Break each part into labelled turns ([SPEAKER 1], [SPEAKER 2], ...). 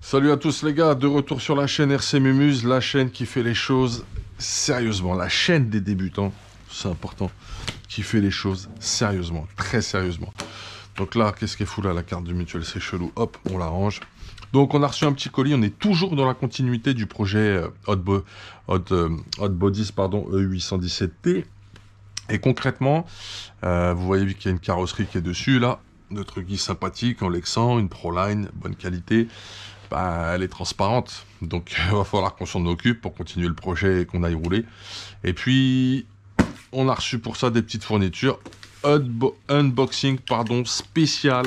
[SPEAKER 1] Salut à tous les gars, de retour sur la chaîne RC Mumuse, la chaîne qui fait les choses sérieusement, la chaîne des débutants, c'est important, qui fait les choses sérieusement, très sérieusement. Donc là, qu'est-ce qu'elle fout là, la carte de mutuelle, c'est chelou, hop, on la range. Donc on a reçu un petit colis, on est toujours dans la continuité du projet Hot Bodies E817T. Et concrètement, vous voyez qu'il y a une carrosserie qui est dessus là, notre guise sympathique en Lexan, une Proline, bonne qualité. Bah, elle est transparente, donc il va falloir qu'on s'en occupe pour continuer le projet et qu'on aille rouler. Et puis, on a reçu pour ça des petites fournitures. Unboxing, spécial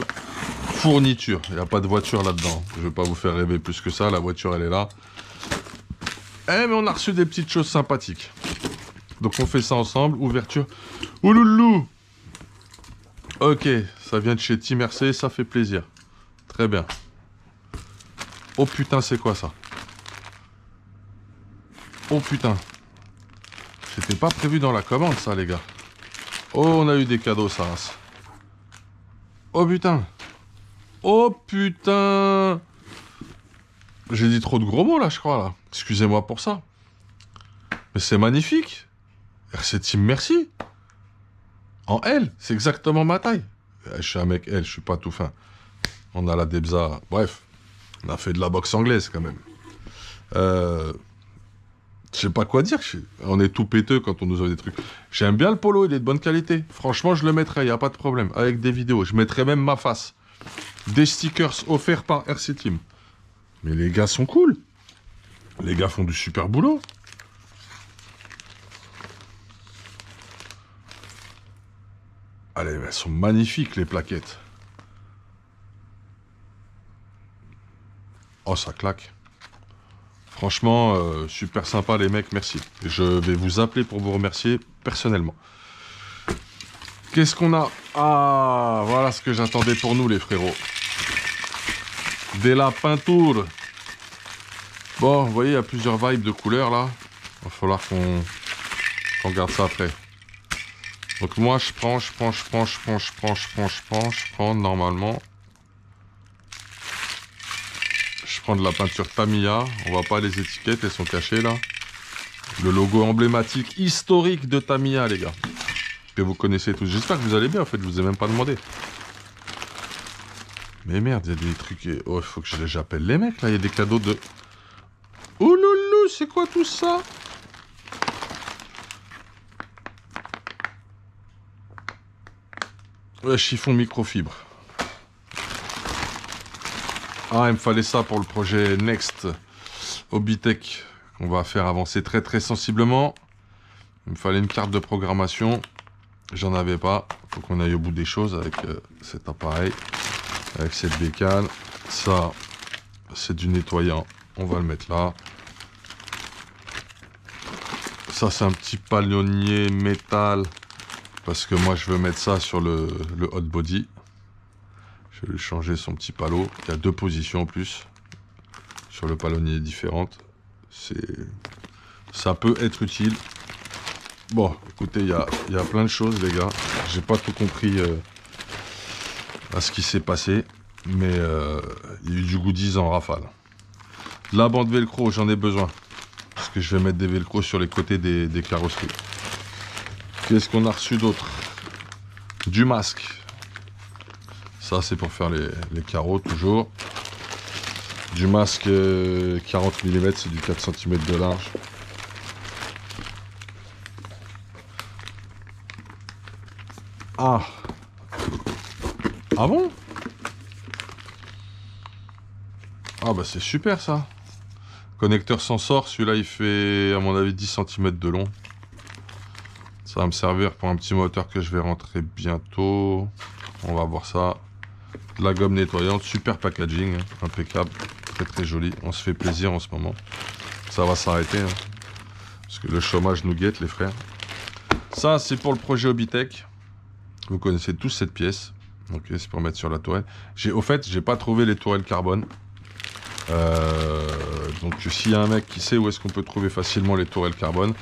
[SPEAKER 1] fourniture. Il n'y a pas de voiture là-dedans. Je ne vais pas vous faire rêver plus que ça, la voiture elle est là. Eh, mais on a reçu des petites choses sympathiques. Donc on fait ça ensemble, ouverture. Ouloulou! Ok, ça vient de chez Team RC, ça fait plaisir. Très bien. Oh putain, c'est quoi ça? Oh putain. C'était pas prévu dans la commande ça les gars. Oh, on a eu des cadeaux ça. Oh putain. Oh putain. J'ai dit trop de gros mots là je crois là. Excusez-moi pour ça. Mais c'est magnifique. RC Team merci. En L, c'est exactement ma taille. Je suis un mec L, je suis pas tout fin. On a la Debza. Bref. On a fait de la boxe anglaise quand même. Je sais pas quoi dire. On est tout péteux quand on nous offre des trucs. J'aime bien le polo, il est de bonne qualité. Franchement, je le mettrais, il n'y a pas de problème. Avec des vidéos. Je mettrais même ma face. Des stickers offerts par RC Team. Mais les gars sont cool. Les gars font du super boulot. Allez, elles sont magnifiques les plaquettes. Oh, ça claque. Franchement, super sympa les mecs, merci. Je vais vous appeler pour vous remercier personnellement. Qu'est-ce qu'on a? Ah, voilà ce que j'attendais pour nous les frérots. De la peinture. Bon, vous voyez, il y a plusieurs vibes de couleurs là. Il va falloir qu'on regarde ça après. Donc moi, je prends normalement. Je prends de la peinture Tamiya. On voit pas les étiquettes, elles sont cachées là. Le logo emblématique, historique de Tamiya, les gars. Que vous connaissez tous. J'espère que vous allez bien, en fait, je vous ai même pas demandé. Mais merde, il y a des trucs... Oh, il faut que j'appelle les mecs, là. Il y a des cadeaux de... Oh loulou, c'est quoi tout ça? Ouais, chiffon microfibre. Ah, il me fallait ça pour le projet Next Hobbytech qu'on va faire avancer très très sensiblement. Il me fallait une carte de programmation. J'en avais pas. Faut qu'on aille au bout des choses avec cet appareil, avec cette bécane. Ça, c'est du nettoyant. On va le mettre là. Ça, c'est un petit palonnier métal parce que moi, je veux mettre ça sur le hot body. Je vais lui changer son petit palot. Il y a deux positions en plus sur le palonnier différentes. Ça peut être utile. Bon, écoutez, il y a plein de choses, les gars. J'ai pas tout compris à ce qui s'est passé, mais il y a eu du goodies en rafale. La bande velcro, j'en ai besoin parce que je vais mettre des velcro sur les côtés des carrosseries. Qu'est-ce qu'on a reçu d'autre? Du masque. Ça, c'est pour faire les carreaux, toujours. Du masque 40 mm, c'est du 4 cm de large. Ah. Ah bon? Ah bah c'est super ça. Connecteur Sensor, celui-là il fait à mon avis 10 cm de long. Ça va me servir pour un petit moteur que je vais rentrer bientôt. On va voir ça. De la gomme nettoyante, super packaging, hein, impeccable, très très joli. On se fait plaisir en ce moment. Ça va s'arrêter, hein, parce que le chômage nous guette les frères. Ça c'est pour le projet Hobbytech. Vous connaissez tous cette pièce. Ok, c'est pour mettre sur la tourelle. Au fait, j'ai pas trouvé les tourelles carbone. Donc s'il y a un mec qui sait où est-ce qu'on peut trouver facilement les tourelles carbone,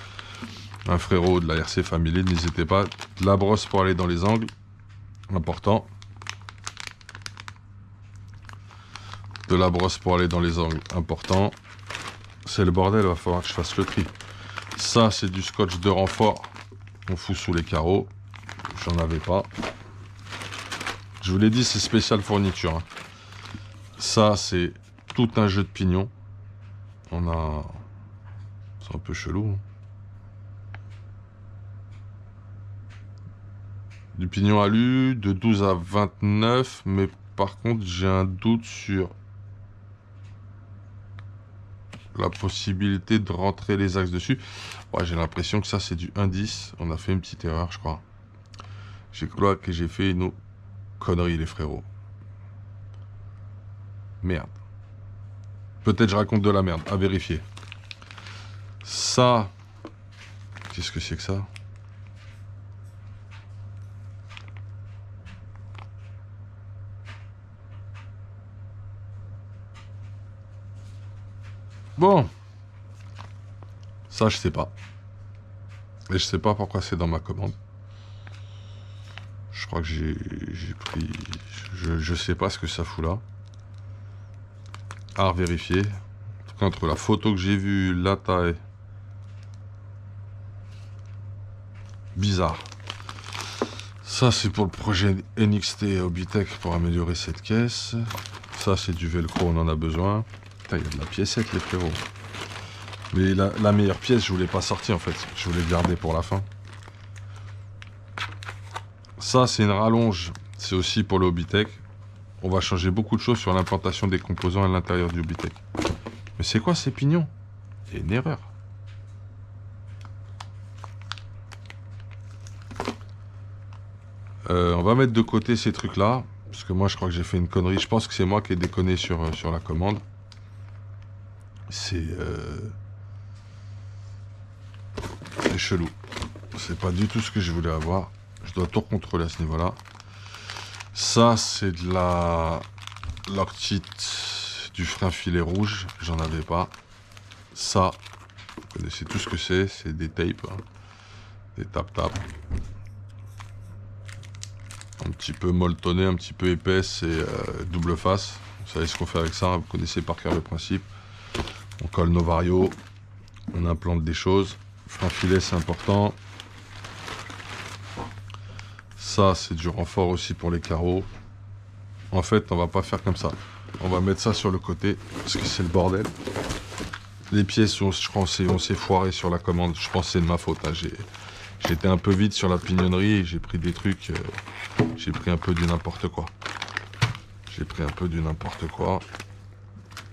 [SPEAKER 1] un frérot de la RC Family, n'hésitez pas. De la brosse pour aller dans les angles, important. de la brosse pour aller dans les angles importants. C'est le bordel, il va falloir que je fasse le tri. Ça, c'est du scotch de renfort. On fout sous les carreaux. J'en avais pas. Je vous l'ai dit, c'est spécial fourniture. Hein. Ça, c'est tout un jeu de pignons. On a... C'est un peu chelou. Hein. Du pignon alu de 12 à 29. Mais par contre, j'ai un doute sur la possibilité de rentrer les axes dessus. Ouais, j'ai l'impression que ça, c'est du 1,10. On a fait une petite erreur, je crois. Je crois que j'ai fait une connerie, les frérots. Merde. Peut-être je raconte de la merde. À vérifier. Ça... Qu'est-ce que c'est que ça? Bon. Ça, je sais pas. Et je sais pas pourquoi c'est dans ma commande. Je crois que j'ai pris... Je sais pas ce que ça fout là. À vérifier. En tout cas, entre la photo que j'ai vue, la taille... Bizarre. Ça, c'est pour le projet NXT Hobbytech pour améliorer cette caisse. Ça, c'est du velcro, on en a besoin. Putain, il y a de la piécette, les frérots. Mais la meilleure pièce, je voulais pas sortir, en fait. Je voulais le garder pour la fin. Ça, c'est une rallonge. C'est aussi pour le Hobbytech. On va changer beaucoup de choses sur l'implantation des composants à l'intérieur du Hobbytech. Mais c'est quoi ces pignons? Il y a une erreur. On va mettre de côté ces trucs-là. Parce que moi, je crois que j'ai fait une connerie. Je pense que c'est moi qui ai déconné sur la commande. C'est chelou. C'est pas du tout ce que je voulais avoir. Je dois tout contrôler à ce niveau-là. Ça, c'est de la loctite du frein filet rouge. J'en avais pas. Ça, vous connaissez tout ce que c'est. C'est des tapes. Hein. Des tap-tap. Un petit peu molletonné, un petit peu épaisse et double face. Vous savez ce qu'on fait avec ça. Vous connaissez par cœur le principe. On colle nos varios. On implante des choses. Frein filet, c'est important. Ça, c'est du renfort aussi pour les carreaux. En fait, on va pas faire comme ça. On va mettre ça sur le côté, parce que c'est le bordel. Les pièces, je crois, on s'est foiré sur la commande. Je pense que c'est de ma faute. Hein. J'ai été un peu vite sur la pignonnerie et j'ai pris des trucs... j'ai pris un peu du n'importe quoi.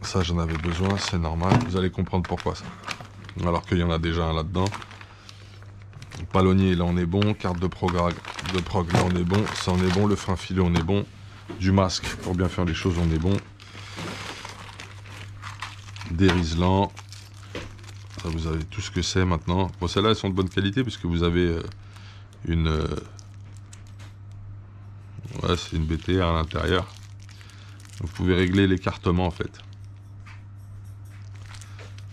[SPEAKER 1] Ça, j'en avais besoin, c'est normal. Vous allez comprendre pourquoi ça. Alors qu'il y en a déjà un là-dedans. Palonnier, là on est bon. Carte de prog, là on est bon. Ça on est bon. Le frein filet, on est bon. Du masque, pour bien faire les choses, on est bon. Dériselant. Ça, vous avez tout ce que c'est maintenant. Bon, celles-là, elles sont de bonne qualité parce que vous avez une... ouais, c'est une BTR à l'intérieur. Vous pouvez régler l'écartement en fait.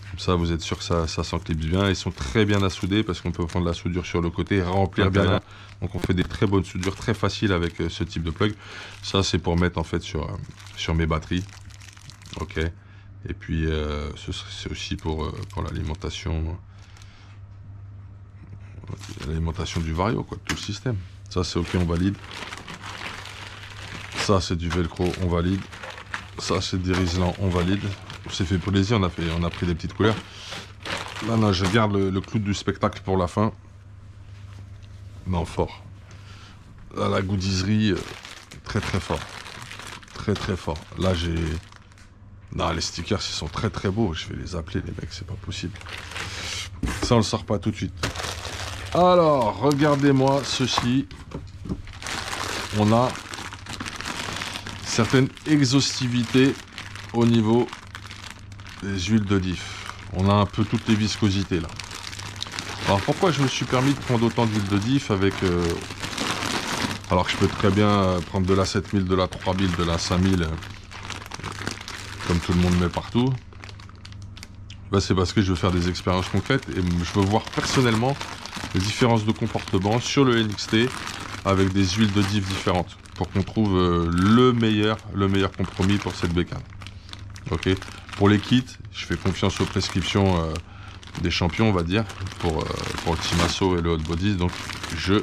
[SPEAKER 1] Comme ça, vous êtes sûr que ça s'enclipse bien. Ils sont très bien à souder parce qu'on peut prendre la soudure sur le côté et remplir bien. Donc on fait des très bonnes soudures, très faciles avec ce type de plug. Ça, c'est pour mettre en fait sur mes batteries. Ok. Et puis, c'est aussi pour l'alimentation du vario, quoi, tout le système. Ça, c'est ok, on valide. Ça, c'est du velcro, on valide. Ça, c'est du riselant, on valide. On s'est fait plaisir, on a pris des petites couleurs. Là, non, je garde le clou du spectacle pour la fin. Non, fort. Là, la goodiserie, très très fort. Très très fort. Là, j'ai... Non, les stickers, ils sont très très beaux. Je vais les appeler, les mecs, c'est pas possible. Ça, on le sort pas tout de suite. Alors, regardez-moi ceci. On a certaines exhaustivités au niveau des huiles de diff. On a un peu toutes les viscosités là. Alors, pourquoi je me suis permis de prendre autant d'huile de diff avec... alors que je peux très bien prendre de la 7000, de la 3000, de la 5000... comme tout le monde met partout, bah c'est parce que je veux faire des expériences concrètes et je veux voir personnellement les différences de comportement sur le NXT avec des huiles de diff différentes pour qu'on trouve le meilleur compromis pour cette bécane. Ok. Pour les kits, je fais confiance aux prescriptions des champions, on va dire, pour le Team Asso et le Hot Bodies. Donc je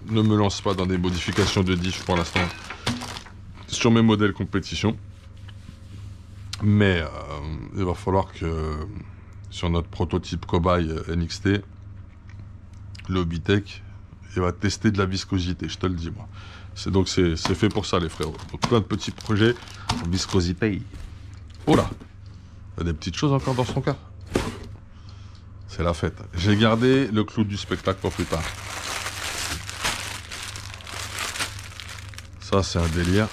[SPEAKER 1] ne me lance pas dans des modifications de diff pour l'instant sur mes modèles compétition. Mais il va falloir que sur notre prototype cobaye NXT, le Hobbytech, il va tester de la viscosité, je te le dis moi. C'est fait pour ça les frérots. Donc plein de petits projets en viscosité. Oh là, il y a des petites choses encore dans son cas. C'est la fête. J'ai gardé le clou du spectacle pour plus tard. Ça c'est un délire.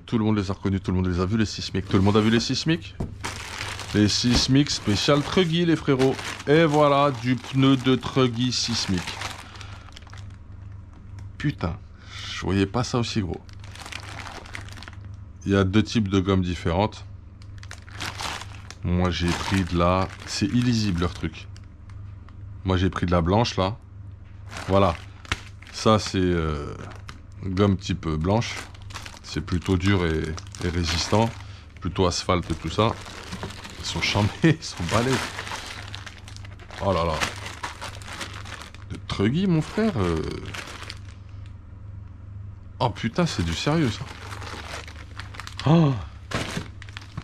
[SPEAKER 1] Tout le monde les a reconnus, tout le monde les a vus les sismiques. Tout le monde a vu les sismiques? Les sismiques spécial Truggy les frérots. Et voilà du pneu de Truggy sismique. Putain, je voyais pas ça aussi gros. Il y a deux types de gommes différentes. Moi j'ai pris de la... C'est illisible leur truc. Moi j'ai pris de la blanche là. Voilà. Ça c'est gomme type blanche. C'est plutôt dur et résistant. Plutôt asphalte et tout ça. Ils sont charmés, ils sont balèzes. Oh là là. De Truggy mon frère. Oh putain c'est du sérieux ça. Oh,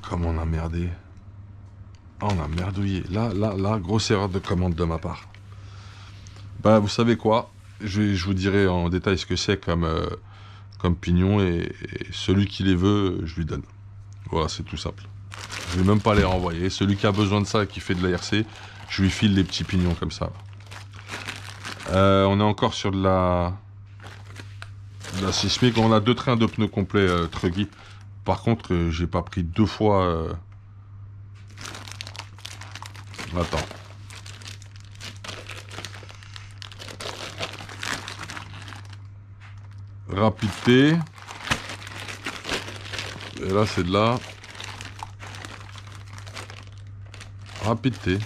[SPEAKER 1] comme on a merdé. Oh, on a merdouillé. Là, grosse erreur de commande de ma part. Bah, vous savez quoi? Je vous dirai en détail ce que c'est comme pignon et celui qui les veut, je lui donne. Voilà, c'est tout simple. Je vais même pas les renvoyer. Celui qui a besoin de ça et qui fait de l'ARC, je lui file les petits pignons comme ça. On est encore sur de la sismique. On a 2 trains de pneus complets Truggy. Par contre, j'ai pas pris 2 fois... Attends. Rapidité. Et là, c'est de la... Rapidité.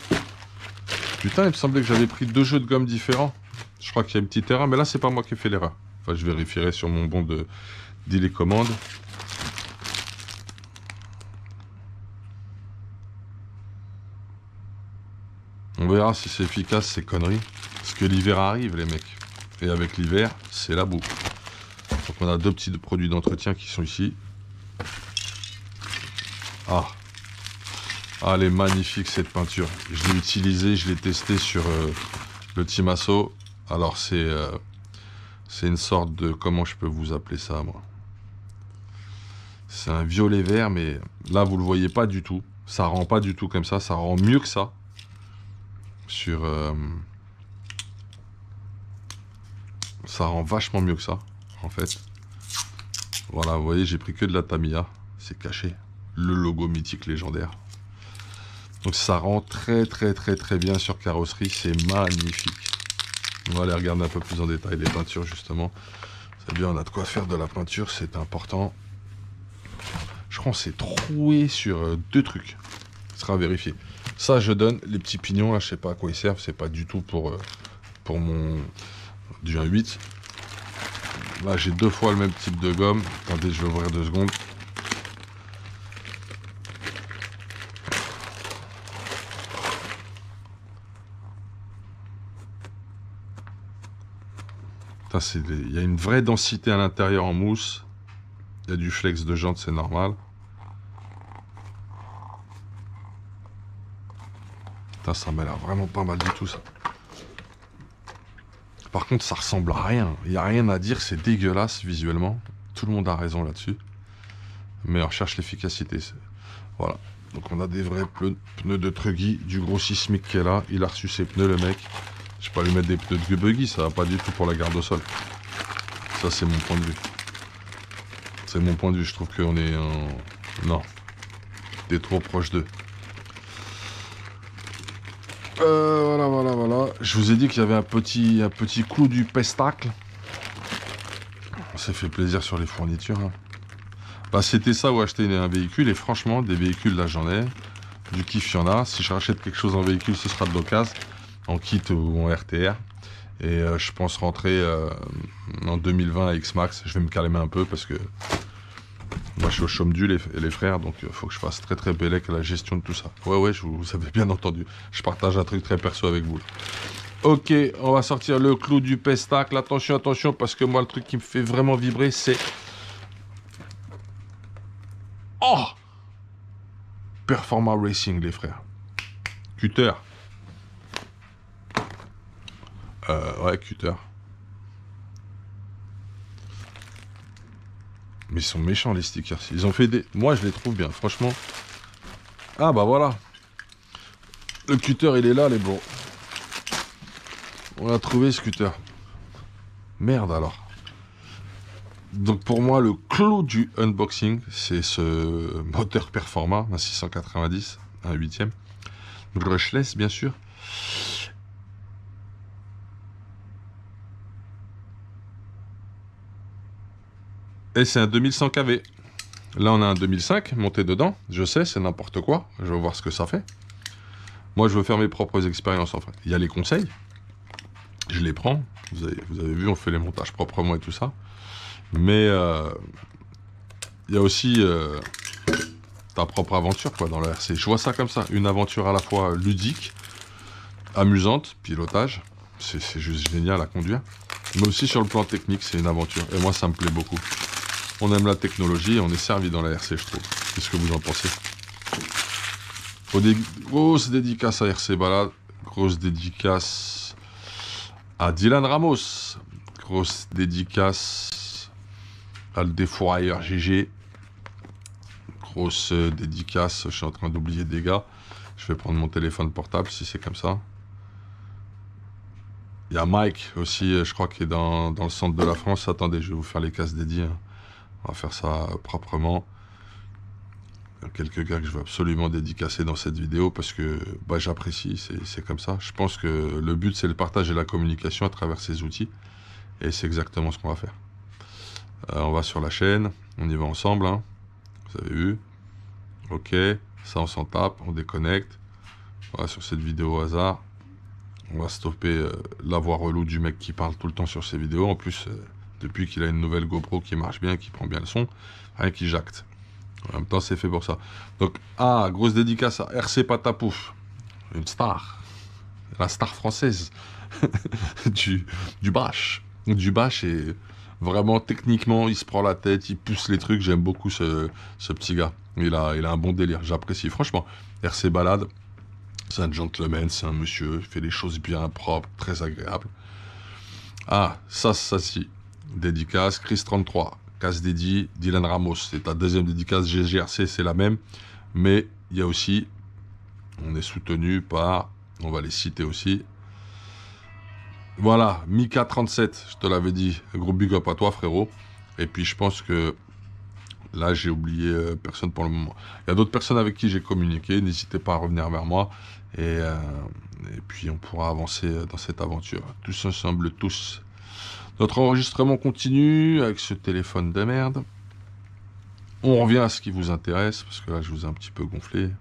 [SPEAKER 1] Putain, il me semblait que j'avais pris 2 jeux de gomme différents. Je crois qu'il y a une petite erreur, mais là, c'est pas moi qui ai fait l'erreur. Enfin, je vérifierai sur mon bon de deal commande. On verra si c'est efficace ces conneries. Parce que l'hiver arrive les mecs. Et avec l'hiver, c'est la boue. Donc on a 2 petits produits d'entretien qui sont ici. Ah. Ah, elle est magnifique cette peinture. Je l'ai utilisée, je l'ai testée sur le Team Asso. Alors c'est une sorte de... Comment je peux vous appeler ça moi? C'est un violet vert, mais là vous le voyez pas du tout. Ça rend pas du tout comme ça rend mieux que ça. Sur ça rend vachement mieux que ça en fait. Voilà, vous voyez, j'ai pris que de la Tamiya, c'est caché, le logo mythique légendaire. Donc ça rend très bien sur carrosserie, c'est magnifique. On va aller regarder un peu plus en détail les peintures justement. C'est bien, on a de quoi faire de la peinture, c'est important. Je crois qu'on s'est troué sur 2 trucs. Ce sera vérifié. Ça, je donne les petits pignons, là, je sais pas à quoi ils servent. C'est pas du tout pour mon du 1.8. Là, j'ai 2 fois le même type de gomme. Attendez, je vais ouvrir 2 secondes. Il y a une vraie densité à l'intérieur en mousse. Il y a du flex de jante, c'est normal. Putain, ça m'a l'air vraiment pas mal du tout ça. Par contre, ça ressemble à rien. Il n'y a rien à dire, c'est dégueulasse visuellement. Tout le monde a raison là-dessus. Mais on recherche l'efficacité. Voilà. Donc on a des vrais pneus de Truggy, du gros sismique qui est là. Il a reçu ses pneus, le mec. Je vais pas lui mettre des pneus de buggy, ça va pas du tout pour la garde au sol. Ça, c'est mon point de vue. C'est mon point de vue. Je trouve qu'on est en... Non. T'es trop proche d'eux. Voilà. Je vous ai dit qu'il y avait un petit clou du pestacle. On s'est fait plaisir sur les fournitures. Hein. Bah, c'était ça ou acheter un véhicule. Et franchement, des véhicules, là, j'en ai. Du kiff, il y en a. Si je rachète quelque chose en véhicule, ce sera de l'occasion. En kit ou en RTR. Et je pense rentrer en 2020 à X-Max. Je vais me calmer un peu parce que moi je suis au chaume du les frères, donc il faut que je fasse très très bellec à la gestion de tout ça. Ouais, vous avez bien entendu. Je partage un truc très perso avec vous. Ok, on va sortir le clou du pestacle. Attention, attention, parce que moi le truc qui me fait vraiment vibrer, c'est... Oh! Performa Racing, les frères. Cutter. Ouais, Cutter. Mais ils sont méchants, les stickers. Ils ont fait des... Moi, je les trouve bien, franchement. Ah, bah voilà. Le Cutter, il est là, les bros. On a trouvé ce Cutter. Merde, alors. Donc, pour moi, le clou du unboxing, c'est ce moteur Performa, un 690, un 8e. Brushless, bien sûr. Et c'est un 2100 kV. Là, on a un 2005 monté dedans. Je sais, c'est n'importe quoi. Je vais voir ce que ça fait. Moi, je veux faire mes propres expériences, en fait. Il y a les conseils. Je les prends. Vous avez vu, on fait les montages proprement et tout ça. Mais il y a aussi ta propre aventure, quoi, dans la RC. Je vois ça comme ça. Une aventure à la fois ludique, amusante, pilotage. C'est juste génial à conduire. Mais aussi sur le plan technique, c'est une aventure. Et moi, ça me plaît beaucoup. On aime la technologie, on est servi dans la RC, je trouve. Qu'est-ce que vous en pensez? Grosse dédicace à RC Balade, grosse dédicace à Dylan Ramos, grosse dédicace à le défourailleur GG, grosse dédicace, je suis en train d'oublier des gars, je vais prendre mon téléphone portable si c'est comme ça. Il y a Mike aussi, je crois qu'il est dans le centre de la France. Attendez, je vais vous faire les cases dédiées. Hein. On va faire ça proprement. Il y a quelques gars que je veux absolument dédicacer dans cette vidéo parce que bah, j'apprécie, c'est comme ça. Je pense que le but, c'est le partage et la communication à travers ces outils. Et c'est exactement ce qu'on va faire. On va sur la chaîne, on y va ensemble. Hein. Vous avez vu? Ok, ça on s'en tape, on déconnecte. Voilà, sur cette vidéo au hasard. On va stopper la voix relou du mec qui parle tout le temps sur ses vidéos. En plus, depuis qu'il a une nouvelle GoPro qui marche bien, qui prend bien le son, rien qui jacte. En même temps, c'est fait pour ça. Donc, grosse dédicace à RC Patapouf, une star, la star française du bash. Du bash et vraiment techniquement, il se prend la tête, il pousse les trucs. J'aime beaucoup ce petit gars. Il a un bon délire, j'apprécie. Franchement, RC Balade, c'est un gentleman, c'est un monsieur, il fait les choses bien propres, très agréables. Ça si. Dédicace, Chris33, casse dédiée, Dylan Ramos, c'est ta deuxième dédicace, GGRC, c'est la même. Mais il y a aussi, on est soutenu par, on va les citer aussi. Voilà, Mika37, je te l'avais dit, gros big up à toi frérot. Et puis je pense que là j'ai oublié personne pour le moment. Il y a d'autres personnes avec qui j'ai communiqué, n'hésitez pas à revenir vers moi. Et puis on pourra avancer dans cette aventure, tous ensemble, tous. Notre enregistrement continue avec ce téléphone de merde. On revient à ce qui vous intéresse, parce que là je vous ai un petit peu gonflé.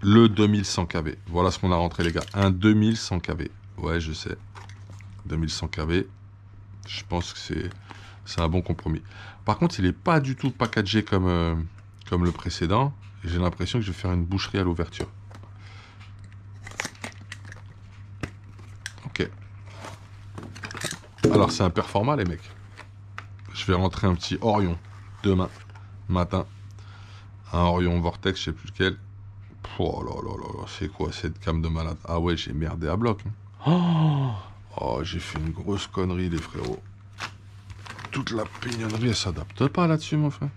[SPEAKER 1] Le 2100 kV. Voilà ce qu'on a rentré les gars. Un 2100 kV. Ouais, je sais. 2100 kV. Je pense que c'est un bon compromis. Par contre, il n'est pas du tout packagé comme le précédent. J'ai l'impression que je vais faire une boucherie à l'ouverture. Ok. Alors, c'est un performant, les mecs. Je vais rentrer un petit Orion demain matin. Un Orion Vortex, je sais plus lequel. Oh là là là là, c'est quoi cette cam de malade? Ah ouais, j'ai merdé à bloc. Hein. Oh, j'ai fait une grosse connerie, les frérots. Toute la pignonnerie, elle s'adapte pas là-dessus, mon frère.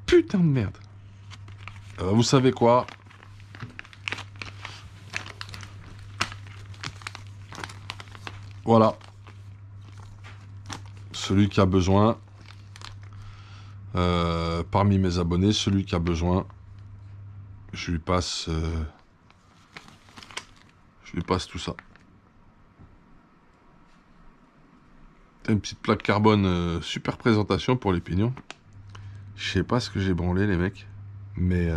[SPEAKER 1] Putain de merde. Vous savez quoi? Voilà. Celui qui a besoin, parmi mes abonnés, celui qui a besoin, je lui passe tout ça. Une petite plaque carbone, super présentation pour les pignons. Je sais pas ce que j'ai branlé les mecs, mais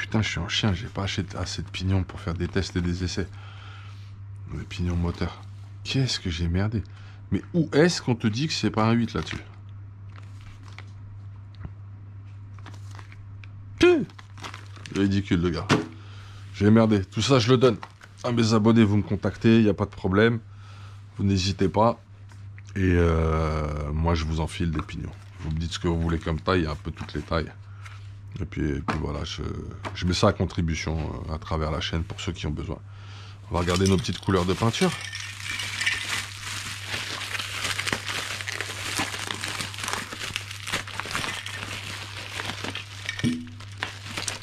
[SPEAKER 1] Putain, je suis un chien, j'ai pas acheté assez de pignons pour faire des tests et des essais. Les pignons moteurs. Qu'est-ce que j'ai merdé. Mais où est-ce qu'on te dit que c'est pas un 8 là-dessus? Ridicule, le gars. J'ai merdé. Tout ça, je le donne à mes abonnés. Vous me contactez, il n'y a pas de problème. Vous n'hésitez pas. Et moi, je vous enfile des pignons. Vous me dites ce que vous voulez comme taille, il y a un peu toutes les tailles. Et puis voilà, je mets ça à contribution à travers la chaîne pour ceux qui ont besoin. On va regarder nos petites couleurs de peinture.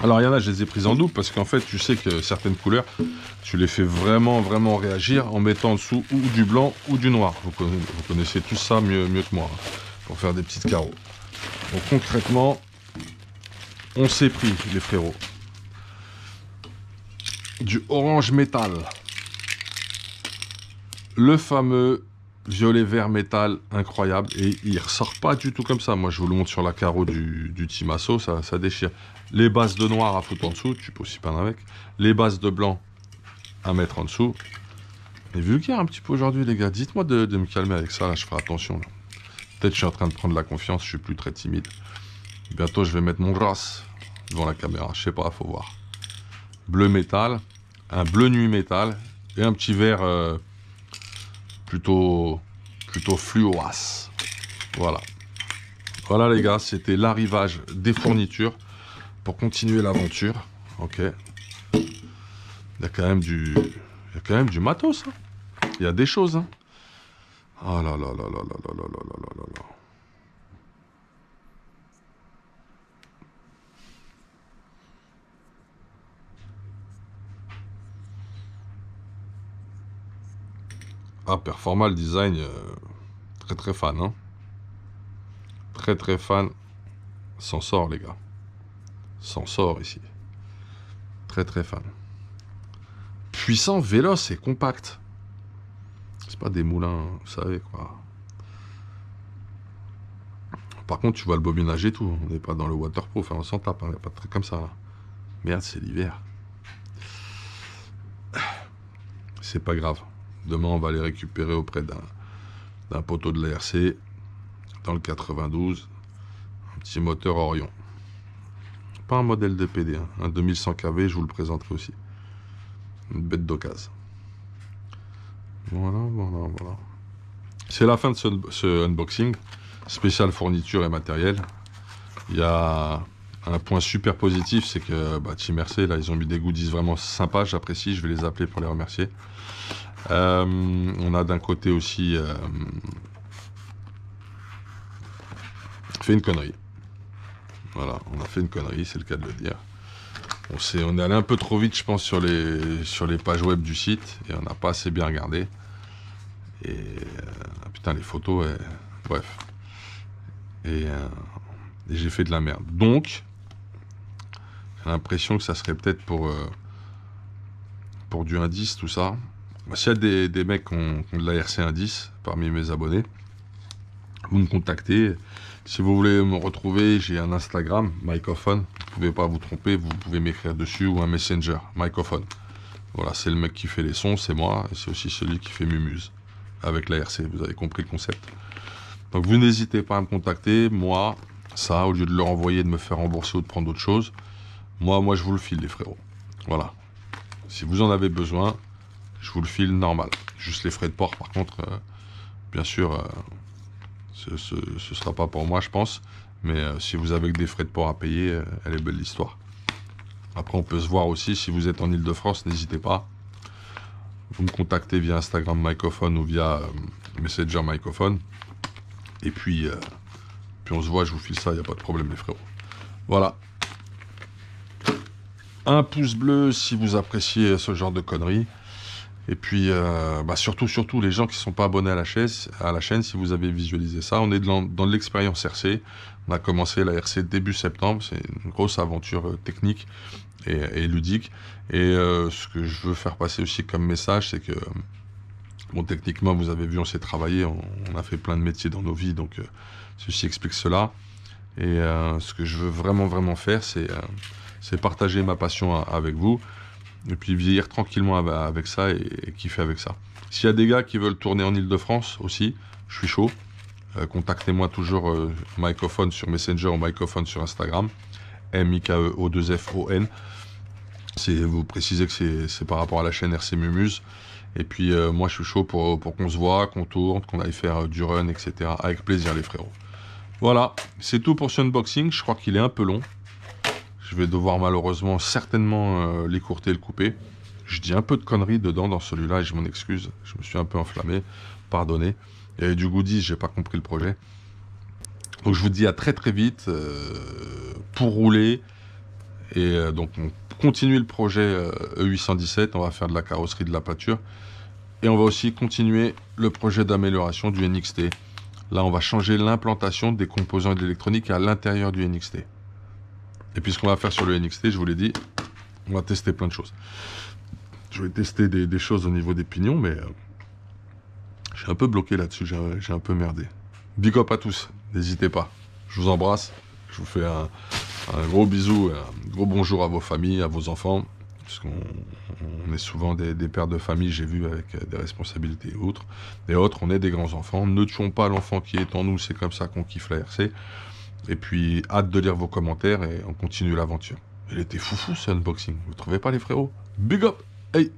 [SPEAKER 1] Alors il y en a, je les ai prises en double parce qu'en fait, tu sais que certaines couleurs, tu les fais vraiment réagir en mettant en dessous ou du blanc ou du noir. Vous connaissez tout ça mieux que moi, hein, pour faire des petites carreaux. Donc concrètement, on s'est pris, les frérots, du orange métal, le fameux violet vert métal incroyable, et il ressort pas du tout comme ça. Moi je vous le montre sur la carreau du Timasso, ça déchire. Les bases de noir à foutre en dessous, tu peux aussi peindre avec. Les bases de blanc à mettre en dessous. Et vulgaire un petit peu aujourd'hui les gars, dites-moi de me calmer avec ça, là je ferai attention. Peut-être je suis en train de prendre la confiance, je suis plus très timide. Bientôt je vais mettre mon gras devant la caméra, je sais pas, faut voir. Bleu métal, un bleu nuit métal et un petit vert plutôt fluoas. Voilà. Voilà les gars, c'était l'arrivage des fournitures pour continuer l'aventure. Ok. Il y a quand même du matos. Hein. Il y a des choses. Hein. Oh là là là là là là là là là là là. Ah, Performal Design, très fan. Hein. Très fan. S'en sort les gars. S'en sort ici. Très fan. Puissant, véloce et compact. C'est pas des moulins, vous savez quoi. Par contre, tu vois le bobinage et tout. On n'est pas dans le waterproof, hein, on s'en tape. Il n'y a pas de truc comme ça là. Merde, c'est l'hiver. C'est pas grave. Demain, on va les récupérer auprès d'un poteau de l'ARC dans le 92. Un petit moteur Orion. Pas un modèle de PD, hein. Un 2100 kV, je vous le présenterai aussi. Une bête d'occasion. Voilà. C'est la fin de ce unboxing. Spécial fourniture et matériel. Il y a un point super positif, c'est que Team RC, là, ils ont mis des goodies vraiment sympas. J'apprécie, je vais les appeler pour les remercier. On a d'un côté aussi fait une connerie. Voilà, on a fait une connerie, c'est le cas de le dire. On est allé un peu trop vite, je pense, sur les pages web du site, et on n'a pas assez bien regardé. Et putain, les photos, bref. Et j'ai fait de la merde. Donc, j'ai l'impression que ça serait peut-être pour du indice, tout ça. S'il y a des mecs qui ont de l'ARC indice parmi mes abonnés, vous me contactez. Si vous voulez me retrouver, j'ai un Instagram, Microphone. Vous ne pouvez pas vous tromper, vous pouvez m'écrire dessus, ou un Messenger, Microphone. Voilà, c'est le mec qui fait les sons, c'est moi, et c'est aussi celui qui fait Mumuse avec l'ARC. Vous avez compris le concept. Donc vous n'hésitez pas à me contacter. Moi, ça, au lieu de leur envoyer, de me faire rembourser ou de prendre autre chose, moi je vous le file, les frérots. Voilà. Si vous en avez besoin, je vous le file normal. Juste les frais de port, par contre, bien sûr, ce sera pas pour moi, je pense. Mais si vous avez que des frais de port à payer, elle est belle l'histoire. Après, on peut se voir aussi. Si vous êtes en Ile-de-France, n'hésitez pas. Vous me contactez via Instagram Microphone ou via Messenger Microphone. Et puis on se voit, je vous file ça, il n'y a pas de problème, les frérots. Voilà. Un pouce bleu si vous appréciez ce genre de conneries. Et puis, surtout, les gens qui ne sont pas abonnés à la chaîne, si vous avez visualisé ça, on est dans l'expérience RC. On a commencé la RC début septembre. C'est une grosse aventure technique et ludique. Et ce que je veux faire passer aussi comme message, c'est que, techniquement, vous avez vu, on s'est travaillé, on a fait plein de métiers dans nos vies, donc ceci explique cela. Et ce que je veux vraiment faire, c'est c'est partager ma passion avec vous, et puis vieillir tranquillement avec ça et kiffer avec ça. S'il y a des gars qui veulent tourner en Ile-de-France aussi, je suis chaud. Contactez-moi toujours Microphone sur Messenger ou Microphone sur Instagram, MIKEO2FON. Vous précisez que c'est par rapport à la chaîne RC Mumuse. Et puis moi je suis chaud pour qu'on se voit, qu'on tourne, qu'on aille faire du run, etc. Avec plaisir les frérots. Voilà, c'est tout pour ce unboxing. Je crois qu'il est un peu long. Je vais devoir malheureusement certainement l'écourter et le couper. Je dis un peu de conneries dedans dans celui-là et je m'en excuse. Je me suis un peu enflammé. Pardonnez. Il y avait du goodies, j'ai pas compris le projet. Donc je vous dis à très très vite pour rouler. Et donc on continue le projet E817. On va faire de la carrosserie, de la pâture. Et on va aussi continuer le projet d'amélioration du NXT. Là on va changer l'implantation des composants de l'électronique à l'intérieur du NXT. Et puis ce qu'on va faire sur le NXT, je vous l'ai dit, on va tester plein de choses. Je vais tester des choses au niveau des pignons, mais je suis un peu bloqué là-dessus, j'ai un peu merdé. Big up à tous, n'hésitez pas. Je vous embrasse, je vous fais un gros bisou, un gros bonjour à vos familles, à vos enfants, parce qu'on est souvent des pères de famille, j'ai vu, avec des responsabilités et autres. Et autres, on est des grands enfants. Ne tuons pas l'enfant qui est en nous, c'est comme ça qu'on kiffe la RC. Et puis, hâte de lire vos commentaires et on continue l'aventure. Il était foufou ce unboxing, vous trouvez pas les frérots? Big up! Hey!